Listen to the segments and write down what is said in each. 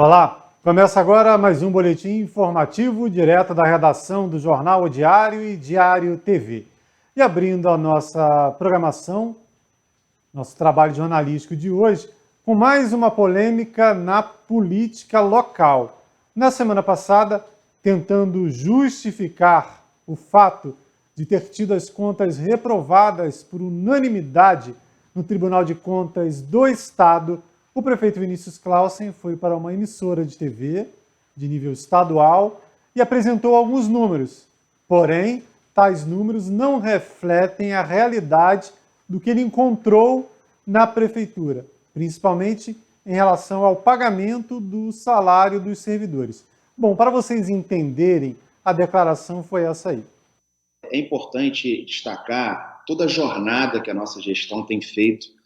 Olá, começa agora mais um boletim informativo direto da redação do Jornal O Diário e Diário TV. E abrindo a nossa programação, nosso trabalho jornalístico de hoje, com mais uma polêmica na política local. Na semana passada, tentando justificar o fato de ter tido as contas reprovadas por unanimidade no Tribunal de Contas do Estado, o prefeito Vinícius Clausen foi para uma emissora de TV de nível estadual e apresentou alguns números. Porém, tais números não refletem a realidade do que ele encontrou na prefeitura, principalmente em relação ao pagamento do salário dos servidores. Bom, para vocês entenderem, a declaração foi essa aí. É importante destacar toda a jornada que a nossa gestão tem feito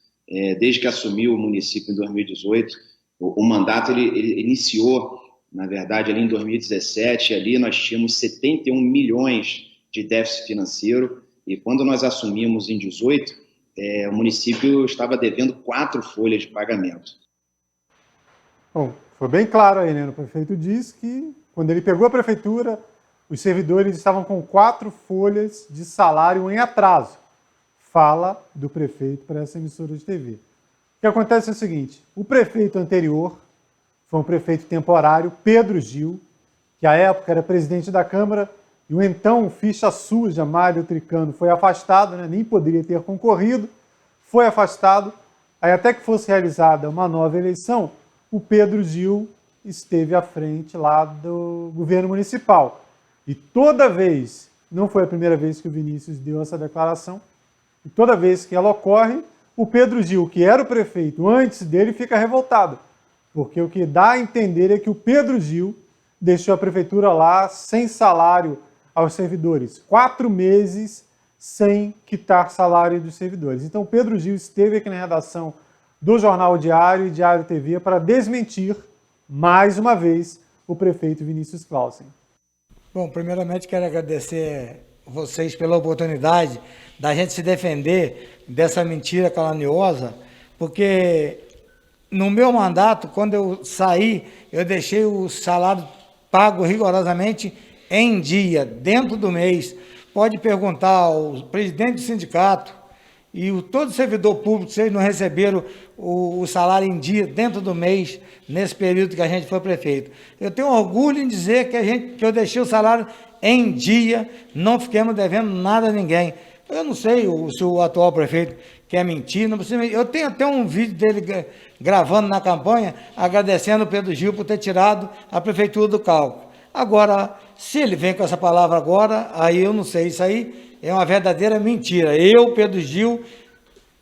desde que assumiu o município em 2018. O mandato ele iniciou, na verdade, ali em 2017, ali nós tínhamos 71 milhões de déficit financeiro, e quando nós assumimos em 2018, o município estava devendo 4 folhas de pagamento. Bom, foi bem claro aí, né? O prefeito disse que quando ele pegou a prefeitura, os servidores estavam com 4 folhas de salário em atraso. Fala do prefeito para essa emissora de TV. O que acontece é o seguinte: o prefeito anterior foi um prefeito temporário, Pedro Gil, que à época era presidente da Câmara, e o então ficha suja Mário Tricano foi afastado, né? Nem poderia ter concorrido, foi afastado. Aí até que fosse realizada uma nova eleição, o Pedro Gil esteve à frente lá do governo municipal. E toda vez, não foi a primeira vez que o Vinícius deu essa declaração, e toda vez que ela ocorre, o Pedro Gil, que era o prefeito antes dele, fica revoltado. Porque o que dá a entender é que o Pedro Gil deixou a prefeitura lá sem salário aos servidores. 4 meses sem quitar salário dos servidores. Então o Pedro Gil esteve aqui na redação do Jornal Diário e Diário TV para desmentir, mais uma vez, o prefeito Vinícius Clausen. Bom, primeiramente quero agradecer vocês pela oportunidade da gente se defender dessa mentira caluniosa, porque no meu mandato, quando eu saí, eu deixei o salário pago rigorosamente em dia, dentro do mês. Pode perguntar ao presidente do sindicato e todo servidor público, se eles não receberam o salário em dia, dentro do mês, nesse período que a gente foi prefeito. Eu tenho orgulho em dizer que eu deixei o salário em dia, não fiquemos devendo nada a ninguém. Eu não sei se o atual prefeito quer mentir, não precisa mentir. Eu tenho até um vídeo dele gravando na campanha, agradecendo o Pedro Gil por ter tirado a prefeitura do cálculo. Agora, se ele vem com essa palavra agora, aí eu não sei, isso aí é uma verdadeira mentira. Eu, Pedro Gil,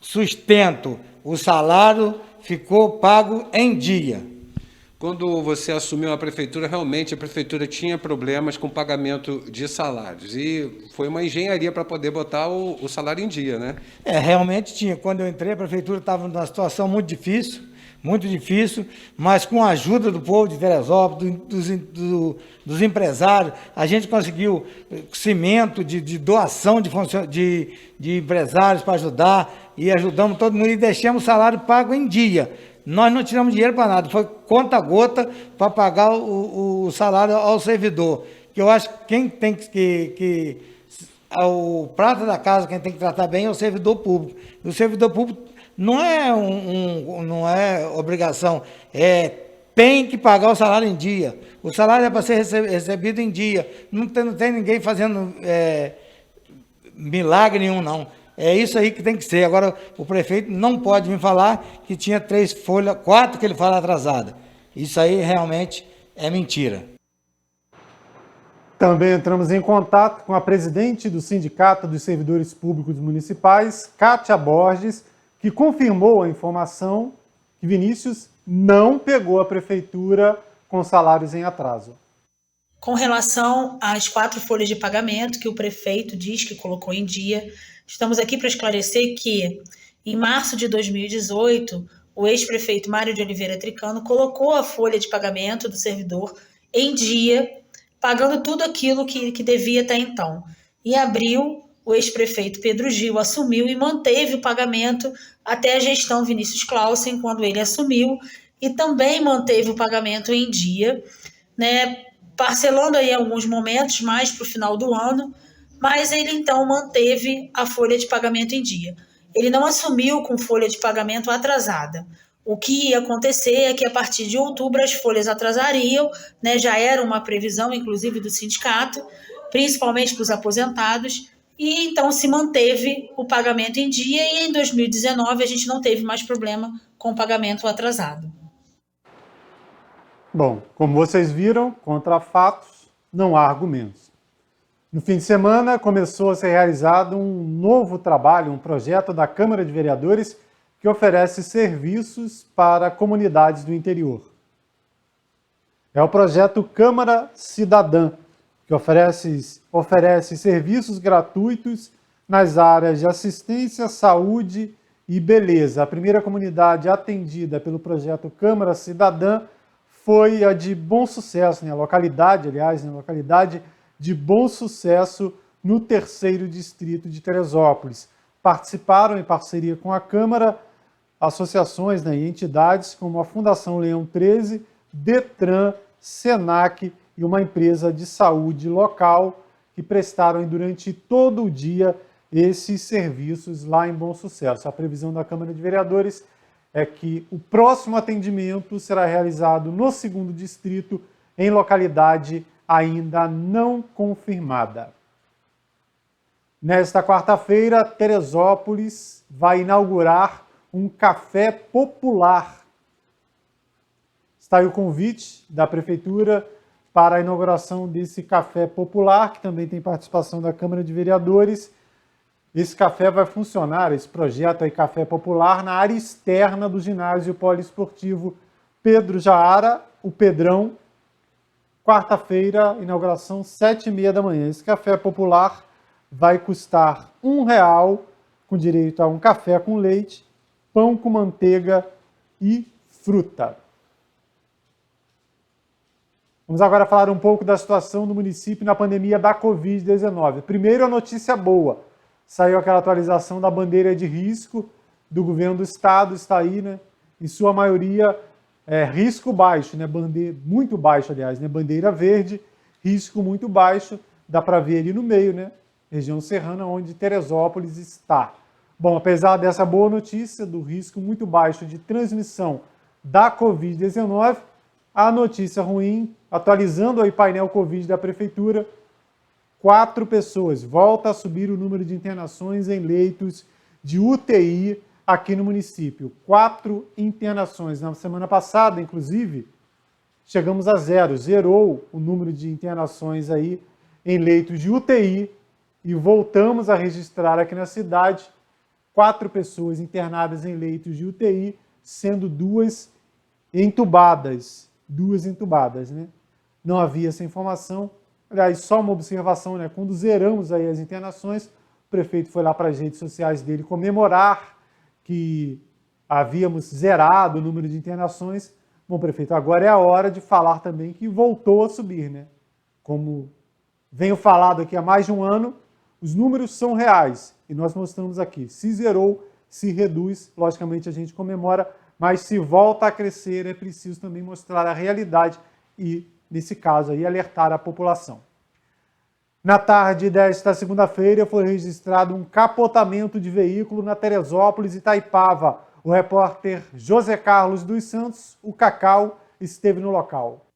sustento, o salário ficou pago em dia. Quando você assumiu a prefeitura, realmente a prefeitura tinha problemas com pagamento de salários. E foi uma engenharia para poder botar o salário em dia, né? Realmente tinha. Quando eu entrei, a prefeitura estava numa situação muito difícil, mas com a ajuda do povo de Teresópolis, dos empresários, a gente conseguiu cimento de doação de empresários para ajudar, e ajudamos todo mundo e deixamos o salário pago em dia. Nós não tiramos dinheiro para nada, foi conta gota para pagar o salário ao servidor. Que eu acho que quem tem o prato da casa, quem tem que tratar bem é o servidor público. E o servidor público não é obrigação, tem que pagar o salário em dia. O salário é para ser recebido em dia. Não tem ninguém fazendo milagre nenhum, não. É isso aí que tem que ser. Agora, o prefeito não pode me falar que tinha 3 folhas, 4 que ele fala atrasada. Isso aí realmente é mentira. Também entramos em contato com a presidente do Sindicato dos Servidores Públicos Municipais, Kátia Borges, que confirmou a informação que Vinícius não pegou a prefeitura com salários em atraso. Com relação às 4 folhas de pagamento que o prefeito diz que colocou em dia, estamos aqui para esclarecer que, em março de 2018, o ex-prefeito Mário de Oliveira Tricano colocou a folha de pagamento do servidor em dia, pagando tudo aquilo que devia até então. Em abril, o ex-prefeito Pedro Gil assumiu e manteve o pagamento até a gestão Vinícius Clausen, quando ele assumiu, e também manteve o pagamento em dia, né, parcelando aí alguns momentos mais para o final do ano, mas ele então manteve a folha de pagamento em dia. Ele não assumiu com folha de pagamento atrasada. O que ia acontecer é que a partir de outubro as folhas atrasariam, né, já era uma previsão inclusive do sindicato, principalmente para os aposentados, e então se manteve o pagamento em dia e em 2019 a gente não teve mais problema com o pagamento atrasado. Bom, como vocês viram, contra fatos não há argumentos. No fim de semana começou a ser realizado um novo trabalho, um projeto da Câmara de Vereadores que oferece serviços para comunidades do interior. É o projeto Câmara Cidadã, que oferece serviços gratuitos nas áreas de assistência, saúde e beleza. A primeira comunidade atendida pelo projeto Câmara Cidadã foi a de Bom Sucesso, a localidade de Bom Sucesso, no 3º Distrito de Teresópolis. Participaram, em parceria com a Câmara, associações e entidades como a Fundação Leão 13, Detran, Senac e uma empresa de saúde local que prestaram durante todo o dia esses serviços lá em Bom Sucesso. A previsão da Câmara de Vereadores é que o próximo atendimento será realizado no 2º Distrito, em localidade ainda não confirmada. Nesta quarta-feira, Teresópolis vai inaugurar um café popular. Está aí o convite da Prefeitura para a inauguração desse café popular, que também tem participação da Câmara de Vereadores. Esse café vai funcionar, esse projeto aí, Café Popular, na área externa do ginásio poliesportivo Pedro Jaara, o Pedrão. Quarta-feira, inauguração, 7h30 da manhã. Esse café popular vai custar R$1, com direito a um café com leite, pão com manteiga e fruta. Vamos agora falar um pouco da situação do município na pandemia da Covid-19. Primeiro, a notícia boa. Saiu aquela atualização da bandeira de risco do governo do estado, está aí, em sua maioria, risco baixo, bandeira, muito baixo, aliás, bandeira verde, risco muito baixo, dá para ver ali no meio, região serrana, onde Teresópolis está. Bom, apesar dessa boa notícia, do risco muito baixo de transmissão da Covid-19, a notícia ruim, atualizando aí o painel Covid da Prefeitura, 4 pessoas, volta a subir o número de internações em leitos de UTI aqui no município. 4 internações. Na semana passada, inclusive, chegamos a zerou o número de internações aí em leitos de UTI e voltamos a registrar aqui na cidade 4 pessoas internadas em leitos de UTI, sendo 2 entubadas. Não havia essa informação. Aliás, só uma observação, quando zeramos aí as internações, o prefeito foi lá para as redes sociais dele comemorar que havíamos zerado o número de internações. Bom, prefeito, agora é a hora de falar também que voltou a subir, Como venho falado aqui há mais de um ano, os números são reais e nós mostramos aqui. Se zerou, se reduz, logicamente a gente comemora, mas se volta a crescer, é preciso também mostrar a realidade e, nesse caso aí, alertar a população. Na tarde desta segunda-feira foi registrado um capotamento de veículo na Teresópolis, Itaipava. O repórter José Carlos dos Santos, o Cacau, esteve no local.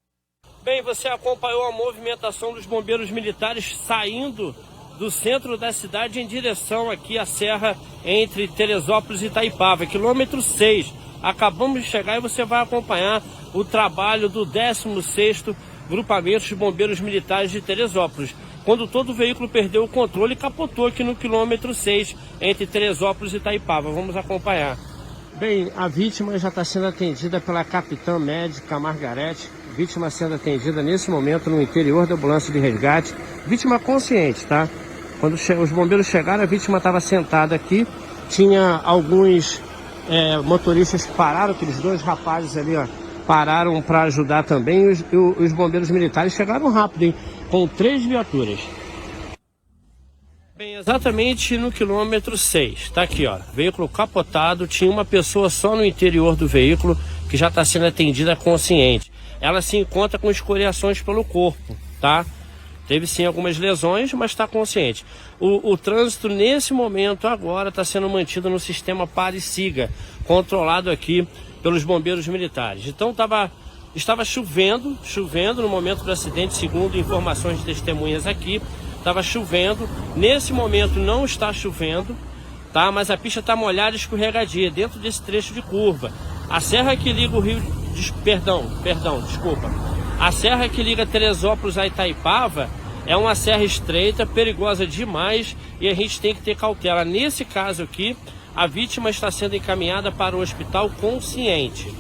Bem, você acompanhou a movimentação dos bombeiros militares saindo do centro da cidade em direção aqui à serra entre Teresópolis e Itaipava, quilômetro 6. Acabamos de chegar e você vai acompanhar o trabalho do 16º Grupamento de Bombeiros Militares de Teresópolis, quando todo o veículo perdeu o controle e capotou aqui no quilômetro 6, entre Teresópolis e Itaipava. Vamos acompanhar. Bem, a vítima já está sendo atendida pela capitã médica Margarete, vítima sendo atendida nesse momento no interior da ambulância de resgate, vítima consciente, tá? Quando os bombeiros chegaram, a vítima estava sentada aqui, tinha alguns motoristas que pararam, aqueles 2 rapazes ali, pararam para ajudar também, os bombeiros militares chegaram rápido, hein? Com 3 viaturas. Bem, exatamente no quilômetro 6, tá aqui, veículo capotado, tinha uma pessoa só no interior do veículo, que já está sendo atendida consciente. Ela se encontra com escoriações pelo corpo, tá? Teve sim algumas lesões, mas está consciente. O trânsito nesse momento agora está sendo mantido no sistema pare e siga, controlado aqui pelos bombeiros militares. Então estava chovendo no momento do acidente, segundo informações de testemunhas aqui. Estava chovendo, nesse momento não está chovendo, tá? Mas a pista está molhada e escorregadia dentro desse trecho de curva. A serra que liga o Rio... Desculpa. A serra que liga Teresópolis a Itaipava é uma serra estreita, perigosa demais e a gente tem que ter cautela. Nesse caso aqui, a vítima está sendo encaminhada para o hospital consciente.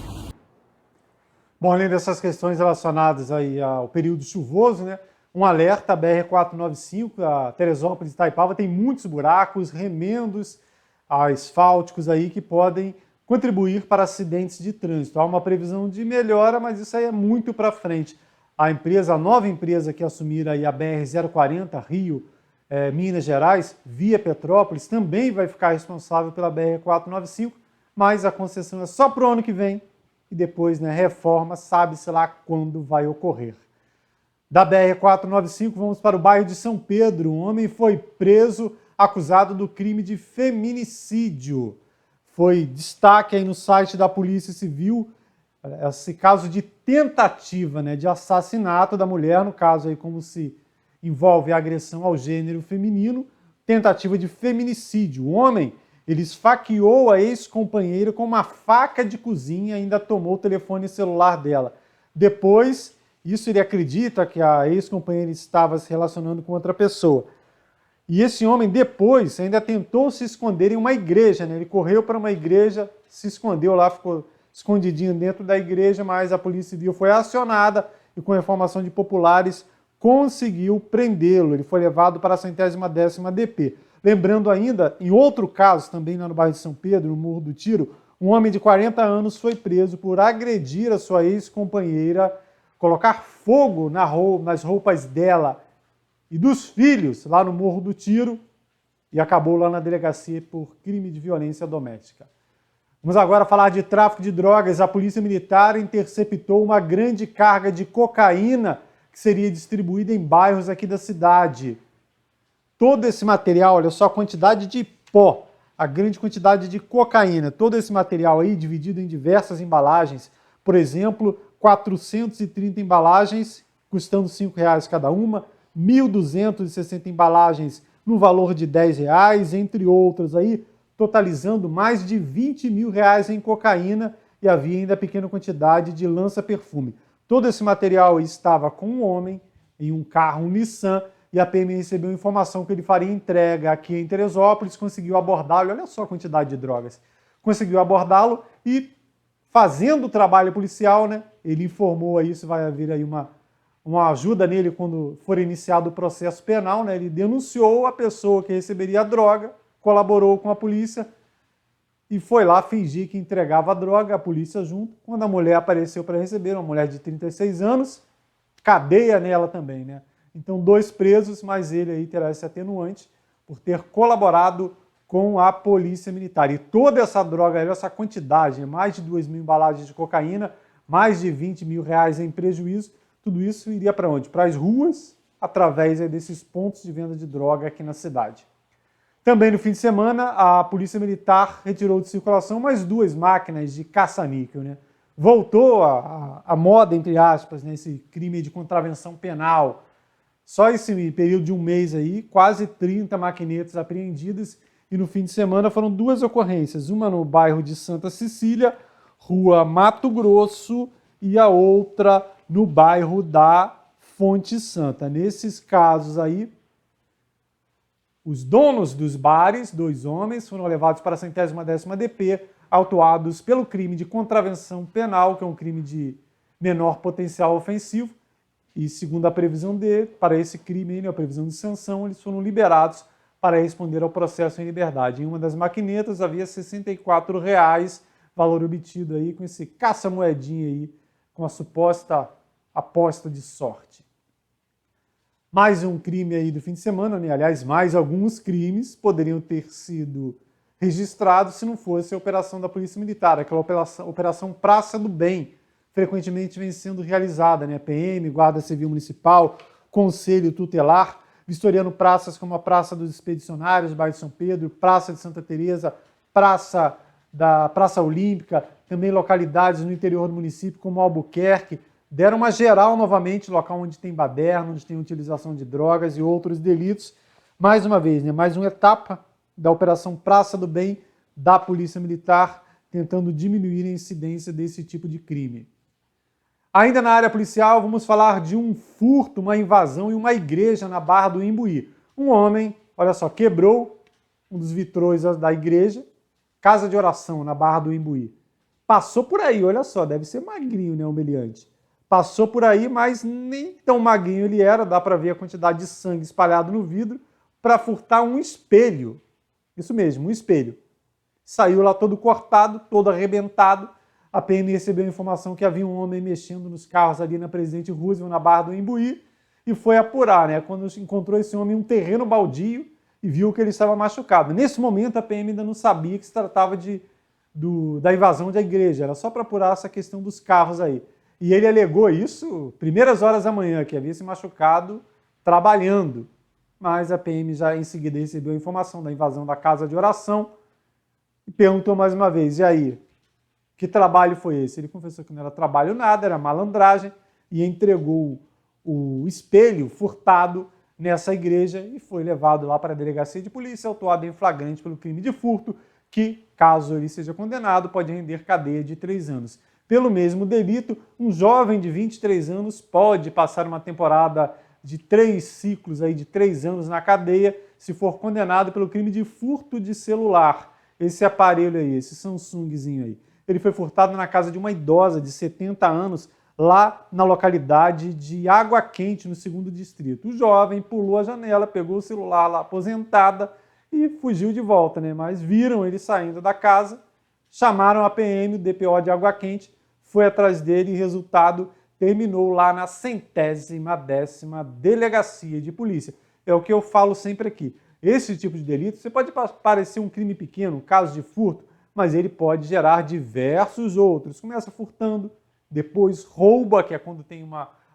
Bom, além dessas questões relacionadas aí ao período chuvoso, né? Um alerta, a BR-495, a Teresópolis e Itaipava tem muitos buracos, remendos asfálticos aí que podem contribuir para acidentes de trânsito. Há uma previsão de melhora, mas isso aí é muito para frente. A nova empresa que assumir aí a BR-040 Rio, Minas Gerais, via Petrópolis, também vai ficar responsável pela BR-495, mas a concessão é só para o ano que vem e depois, né, reforma, sabe-se lá quando vai ocorrer. Da BR-495, vamos para o bairro de São Pedro. Um homem foi preso acusado do crime de feminicídio. Foi destaque aí no site da Polícia Civil esse caso de tentativa, né, de assassinato da mulher, no caso aí como se envolve a agressão ao gênero feminino, tentativa de feminicídio. O homem, ele esfaqueou a ex-companheira com uma faca de cozinha e ainda tomou o telefone celular dela. Depois, isso ele acredita que a ex-companheira estava se relacionando com outra pessoa. E esse homem depois ainda tentou se esconder em uma igreja, né? Ele correu para uma igreja, se escondeu lá, ficou escondidinho dentro da igreja, mas a Polícia Civil foi acionada e com a informação de populares conseguiu prendê-lo. Ele foi levado para a 110ª DP. Lembrando ainda, em outro caso, também lá no bairro de São Pedro, no Morro do Tiro, um homem de 40 anos foi preso por agredir a sua ex-companheira, colocar fogo nas roupas dela e dos filhos lá no Morro do Tiro e acabou lá na delegacia por crime de violência doméstica. Vamos agora falar de tráfico de drogas. A Polícia Militar interceptou uma grande carga de cocaína que seria distribuída em bairros aqui da cidade. Todo esse material, olha só a quantidade de pó, a grande quantidade de cocaína, todo esse material aí dividido em diversas embalagens, por exemplo, 430 embalagens, custando R$5 cada uma, 1.260 embalagens no valor de R$10, entre outras aí, totalizando mais de R$20 mil em cocaína e havia ainda pequena quantidade de lança-perfume. Todo esse material estava com um homem em um carro, um Nissan, e a PM recebeu informação que ele faria entrega aqui em Teresópolis, conseguiu abordá-lo, olha só a quantidade de drogas, conseguiu abordá-lo e, fazendo o trabalho policial, né, ele informou aí, isso vai haver aí uma ajuda nele quando for iniciado o processo penal, né, ele denunciou a pessoa que receberia a droga, colaborou com a polícia e foi lá fingir que entregava a droga, a polícia junto. Quando a mulher apareceu para receber, uma mulher de 36 anos, cadeia nela também, né? Então, 2 presos, mas ele aí terá esse atenuante por ter colaborado com a Polícia Militar. E toda essa droga, essa quantidade, mais de 2.000 embalagens de cocaína, mais de R$20 mil em prejuízo, tudo isso iria para onde? Para as ruas, através desses pontos de venda de droga aqui na cidade. Também no fim de semana, a Polícia Militar retirou de circulação mais 2 máquinas de caça-níquel, né? Voltou a moda, entre aspas, né, esse crime de contravenção penal. Só esse período de um mês aí, quase 30 maquinetas apreendidas. E no fim de semana foram 2 ocorrências. Uma no bairro de Santa Cecília, rua Mato Grosso, e a outra no bairro da Fonte Santa. Nesses casos aí, os donos dos bares, 2 homens, foram levados para a 110ª DP, autuados pelo crime de contravenção penal, que é um crime de menor potencial ofensivo, e segundo a previsão dele, para esse crime, a previsão de sanção, eles foram liberados para responder ao processo em liberdade. Em uma das maquinetas havia R$ 64, valor obtido aí com esse caça-moedinha aí, com a suposta aposta de sorte. Mais um crime aí do fim de semana, né? Aliás, mais alguns crimes poderiam ter sido registrado se não fosse a operação da Polícia Militar, aquela operação Praça do Bem, frequentemente vem sendo realizada, né? PM, Guarda Civil Municipal, Conselho Tutelar, vistoriando praças como a Praça dos Expedicionários, bairro de São Pedro, Praça de Santa Teresa, Praça Olímpica, também localidades no interior do município como Albuquerque, deram uma geral novamente, local onde tem baderna, onde tem utilização de drogas e outros delitos. Mais uma vez, né, mais uma etapa da Operação Praça do Bem da Polícia Militar, tentando diminuir a incidência desse tipo de crime. Ainda na área policial, vamos falar de um furto, uma invasão em uma igreja na Barra do Imbuí. Um homem, olha só, quebrou um dos vitrôs da igreja, casa de oração na Barra do Imbuí. Passou por aí, olha só, deve ser magrinho, né, o meliante. Passou por aí, mas nem tão magrinho ele era, dá para ver a quantidade de sangue espalhado no vidro, para furtar um espelho. Isso mesmo, um espelho. Saiu lá todo cortado, todo arrebentado. A PM recebeu a informação que havia um homem mexendo nos carros ali na Presidente Roosevelt, na Barra do Imbuí, e foi apurar, né? Quando encontrou esse homem em um terreno baldio e viu que ele estava machucado. Nesse momento, a PM ainda não sabia que se tratava da invasão da igreja, era só para apurar essa questão dos carros aí. E ele alegou isso primeiras horas da manhã, que havia se machucado trabalhando. Mas a PM já em seguida recebeu a informação da invasão da casa de oração e perguntou mais uma vez, e aí, que trabalho foi esse? Ele confessou que não era trabalho nada, era malandragem, e entregou o espelho furtado nessa igreja e foi levado lá para a delegacia de polícia, autuado em flagrante pelo crime de furto, que, caso ele seja condenado, pode render cadeia de 3 anos. Pelo mesmo delito, um jovem de 23 anos pode passar uma temporada de 3 ciclos aí de 3 anos na cadeia se for condenado pelo crime de furto de celular. Esse aparelho aí, esse Samsungzinho aí. Ele foi furtado na casa de uma idosa de 70 anos, lá na localidade de Água Quente, no 2º Distrito. O jovem pulou a janela, pegou o celular lá aposentada e fugiu de volta, né? Mas viram ele saindo da casa, chamaram a PM, o DPO de Água Quente, foi atrás dele e, resultado, terminou lá na 110ª Delegacia de Polícia. É o que eu falo sempre aqui. Esse tipo de delito, você pode parecer um crime pequeno, um caso de furto, mas ele pode gerar diversos outros. Começa furtando, depois rouba, que é quando tem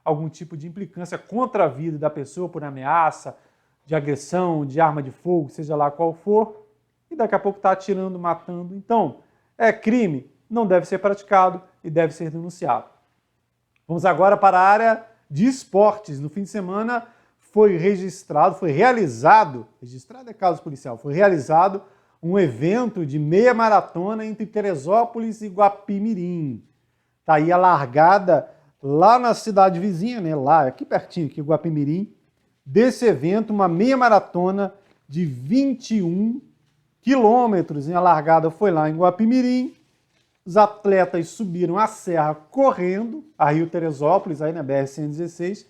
algum tipo de implicância contra a vida da pessoa por ameaça, de agressão, de arma de fogo, seja lá qual for, e daqui a pouco está atirando, matando. Então, é crime, não deve ser praticado e deve ser denunciado. Vamos agora para a área de esportes. No fim de semana foi realizado é caso policial, foi realizado um evento de meia maratona entre Teresópolis e Guapimirim. Está aí a largada lá na cidade vizinha, né? Lá, aqui pertinho, aqui, Guapimirim, desse evento, uma meia maratona de 21 quilômetros. A largada foi lá em Guapimirim. Os atletas subiram a serra correndo, a Rio Teresópolis, aí na BR-116,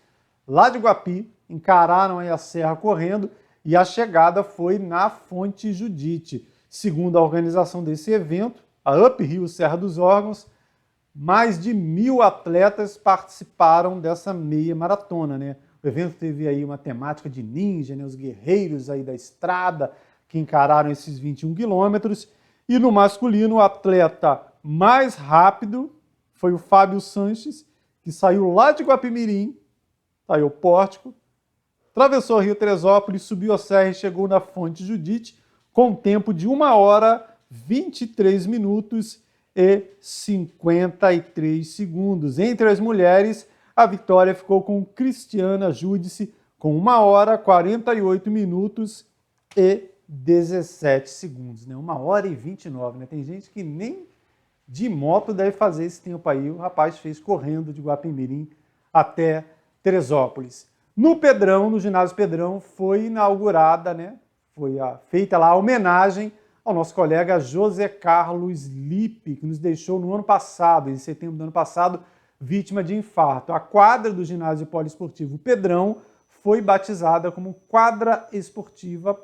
lá de Guapi, encararam aí a serra correndo e a chegada foi na Fonte Judite. Segundo a organização desse evento, a Up Rio Serra dos Órgãos, mais de 1.000 atletas participaram dessa meia maratona, né? O evento teve aí uma temática de ninja, né? Os guerreiros aí da estrada que encararam esses 21 quilômetros. E no masculino, o atleta mais rápido foi o Fábio Sanches, que saiu lá de Guapimirim, saiu o pórtico, atravessou o Rio Teresópolis, subiu a serra e chegou na Fonte Judite com um tempo de 1 hora, 23 minutos e 53 segundos. Entre as mulheres, a vitória ficou com Cristiana Júdice com 1 hora, 48 minutos e 17 segundos. Né? 1 hora e 29. Né? Tem gente que nem de moto deve fazer esse tempo aí. O rapaz fez correndo de Guapimirim até Teresópolis. No Pedrão, no ginásio Pedrão, foi inaugurada, né? Foi feita lá a homenagem ao nosso colega José Carlos Lippe, que nos deixou no ano passado, em setembro do ano passado, vítima de infarto. A quadra do ginásio poliesportivo Pedrão foi batizada como Quadra Esportiva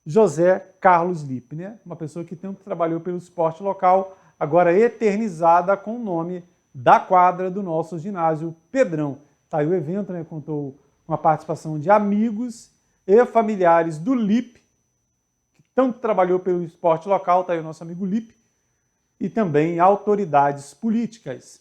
José Carlos Lippe, né? Uma pessoa que tanto trabalhou pelo esporte local, agora eternizada com o nome da quadra do nosso ginásio Pedrão. Tá aí o evento, né? Contou com a participação de amigos e familiares do Lippe, que tanto trabalhou pelo esporte local, está aí o nosso amigo Lipe, e também autoridades políticas.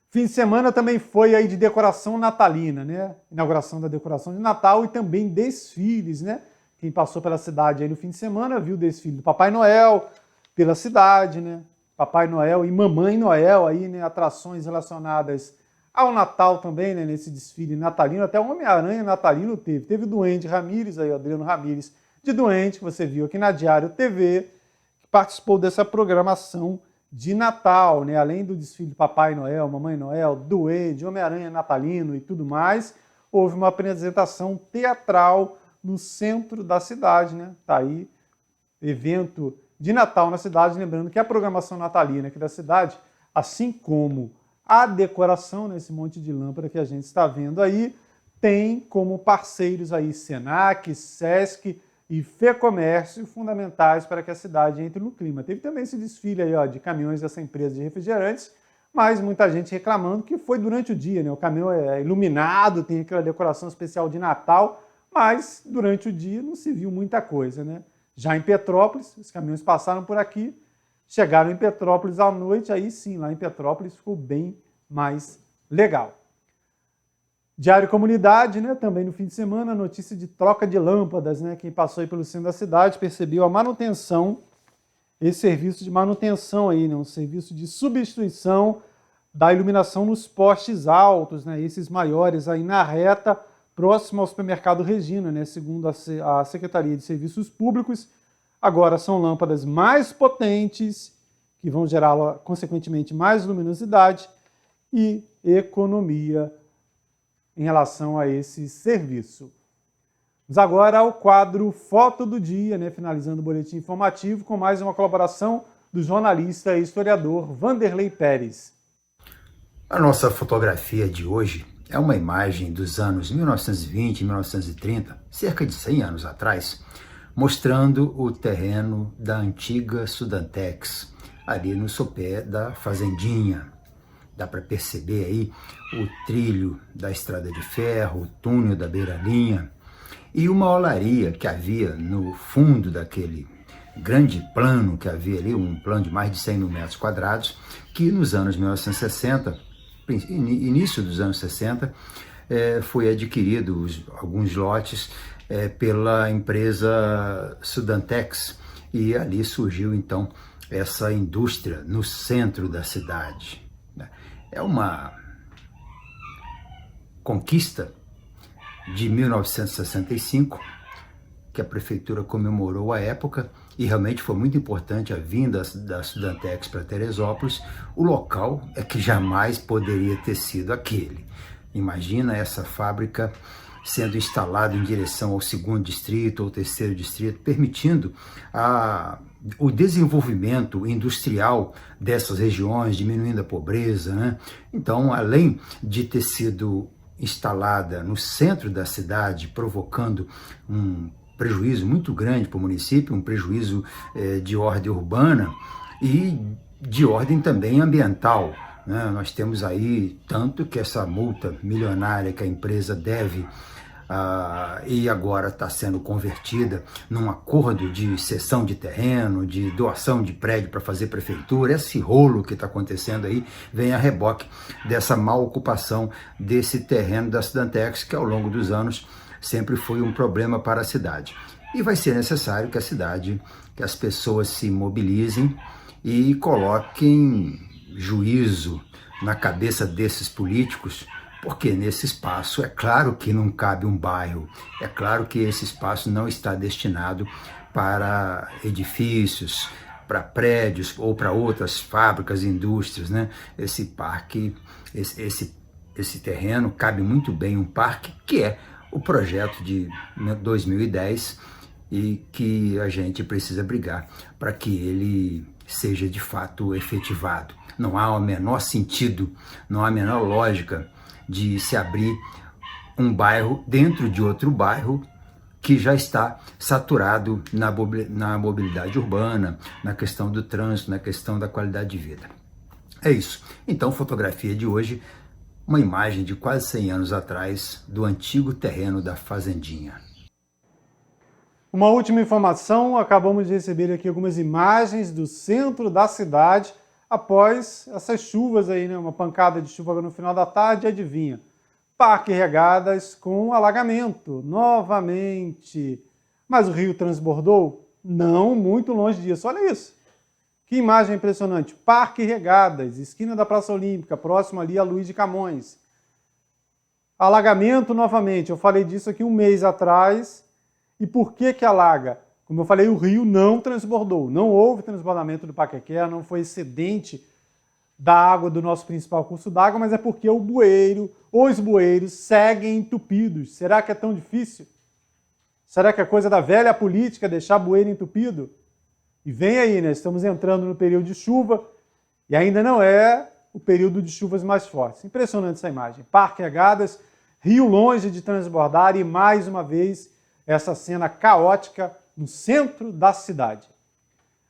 Fim de semana também foi aí de decoração natalina, né? Inauguração da decoração de Natal e também desfiles, né? Quem passou pela cidade aí no fim de semana viu o desfile do Papai Noel pela cidade, né? Papai Noel e Mamãe Noel aí, né? Atrações relacionadas ao Natal também, né? Nesse desfile natalino, até o Homem-Aranha natalino teve. Teve o Duende Ramírez aí, o Adriano Ramírez de Duende, que você viu aqui na Diário TV, que participou dessa programação de Natal, né? Além do desfile de Papai Noel, Mamãe Noel, Duende, Homem-Aranha natalino e tudo mais, houve uma apresentação teatral no centro da cidade, né? Tá aí, evento de Natal na cidade, lembrando que a programação natalina aqui da cidade, assim como a decoração, nesse monte de lâmpada que a gente está vendo aí, tem como parceiros aí Senac, Sesc e FEComércio, fundamentais para que a cidade entre no clima. Teve também esse desfile aí, ó, de caminhões dessa empresa de refrigerantes, mas muita gente reclamando que foi durante o dia, né? O caminhão é iluminado, tem aquela decoração especial de Natal, mas durante o dia não se viu muita coisa, né? Já em Petrópolis, os caminhões passaram por aqui, chegaram em Petrópolis à noite, aí sim, lá em Petrópolis ficou bem mais legal. Diário Comunidade, né? Também no fim de semana, notícia de troca de lâmpadas, né? Quem passou aí pelo centro da cidade percebeu a manutenção, esse serviço de manutenção aí, né? Um serviço de substituição da iluminação nos postes altos, né? Esses maiores aí na reta, próximo ao supermercado Regina, né? Segundo a Secretaria de Serviços Públicos, agora são lâmpadas mais potentes, que vão gerar, consequentemente, mais luminosidade e economia em relação a esse serviço. Vamos agora ao quadro Foto do Dia, né? Finalizando o boletim informativo com mais uma colaboração do jornalista e historiador Vanderlei Pérez. A nossa fotografia de hoje é uma imagem dos anos 1920 e 1930, cerca de 100 anos atrás, mostrando o terreno da antiga Sudantex, ali no sopé da fazendinha. Dá para perceber aí o trilho da estrada de ferro, o túnel da beira-linha e uma olaria que havia no fundo daquele grande plano que havia ali, um plano de mais de 100 mil metros quadrados, que nos anos 1960, início dos anos 60, foi adquirido alguns lotes pela empresa Sudantex e ali surgiu então essa indústria no centro da cidade. É uma conquista de 1965 que a prefeitura comemorou à época e realmente foi muito importante a vinda da Sudantex para Teresópolis. O local é que jamais poderia ter sido aquele. Imagina essa fábrica sendo instalada em direção ao 2º distrito ou 3º distrito, permitindo o desenvolvimento industrial dessas regiões, diminuindo a pobreza, né? Então, além de ter sido instalada no centro da cidade, provocando um prejuízo muito grande para o município, um prejuízo de ordem urbana e de ordem também ambiental, né? Nós temos aí tanto que essa multa milionária que a empresa deve e agora está sendo convertida num acordo de cessão de terreno, de doação de prédio para fazer prefeitura. Esse rolo que está acontecendo aí vem a reboque dessa mal ocupação desse terreno da Sudantex, que ao longo dos anos sempre foi um problema para a cidade. E vai ser necessário que a cidade, que as pessoas se mobilizem e coloquem juízo na cabeça desses políticos, porque nesse espaço é claro que não cabe um bairro, é claro que esse espaço não está destinado para edifícios, para prédios ou para outras fábricas e indústrias, né? Esse parque, esse terreno cabe muito bem um parque que é o projeto de 2010 e que a gente precisa brigar para que ele seja de fato efetivado. Não há o menor sentido, não há a menor lógica de se abrir um bairro dentro de outro bairro que já está saturado na mobilidade urbana, na questão do trânsito, na questão da qualidade de vida. É isso. Então, fotografia de hoje, uma imagem de quase 100 anos atrás do antigo terreno da fazendinha. Uma última informação, acabamos de receber aqui algumas imagens do centro da cidade após essas chuvas aí, né? Uma pancada de chuva no final da tarde, adivinha? Parque regadas com alagamento, novamente. Mas o rio transbordou? Não, muito longe disso. Olha isso. Que imagem impressionante. Parque regadas, esquina da Praça Olímpica, próximo ali a Luiz de Camões. Alagamento novamente. Eu falei disso aqui um mês atrás. E por que que alaga? Como eu falei, o rio não transbordou. Não houve transbordamento do Paquequera, não foi excedente da água do nosso principal curso d'água, mas é porque o bueiro, os bueiros seguem entupidos. Será que é tão difícil? Será que é coisa da velha política deixar bueiro entupido? E vem aí, né? Estamos entrando no período de chuva e ainda não é o período de chuvas mais fortes. Impressionante essa imagem. Parque regadas, rio longe de transbordar e mais uma vez essa cena caótica no centro da cidade.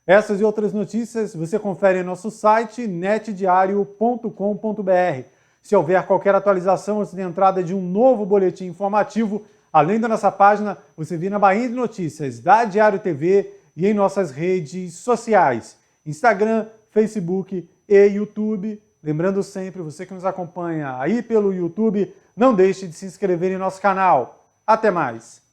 Essas e outras notícias você confere em nosso site netdiario.com.br. Se houver qualquer atualização antes da entrada de um novo boletim informativo, além da nossa página, você vê na barrinha de notícias da Diário TV e em nossas redes sociais, Instagram, Facebook e YouTube. Lembrando sempre, você que nos acompanha aí pelo YouTube, não deixe de se inscrever em nosso canal. Até mais!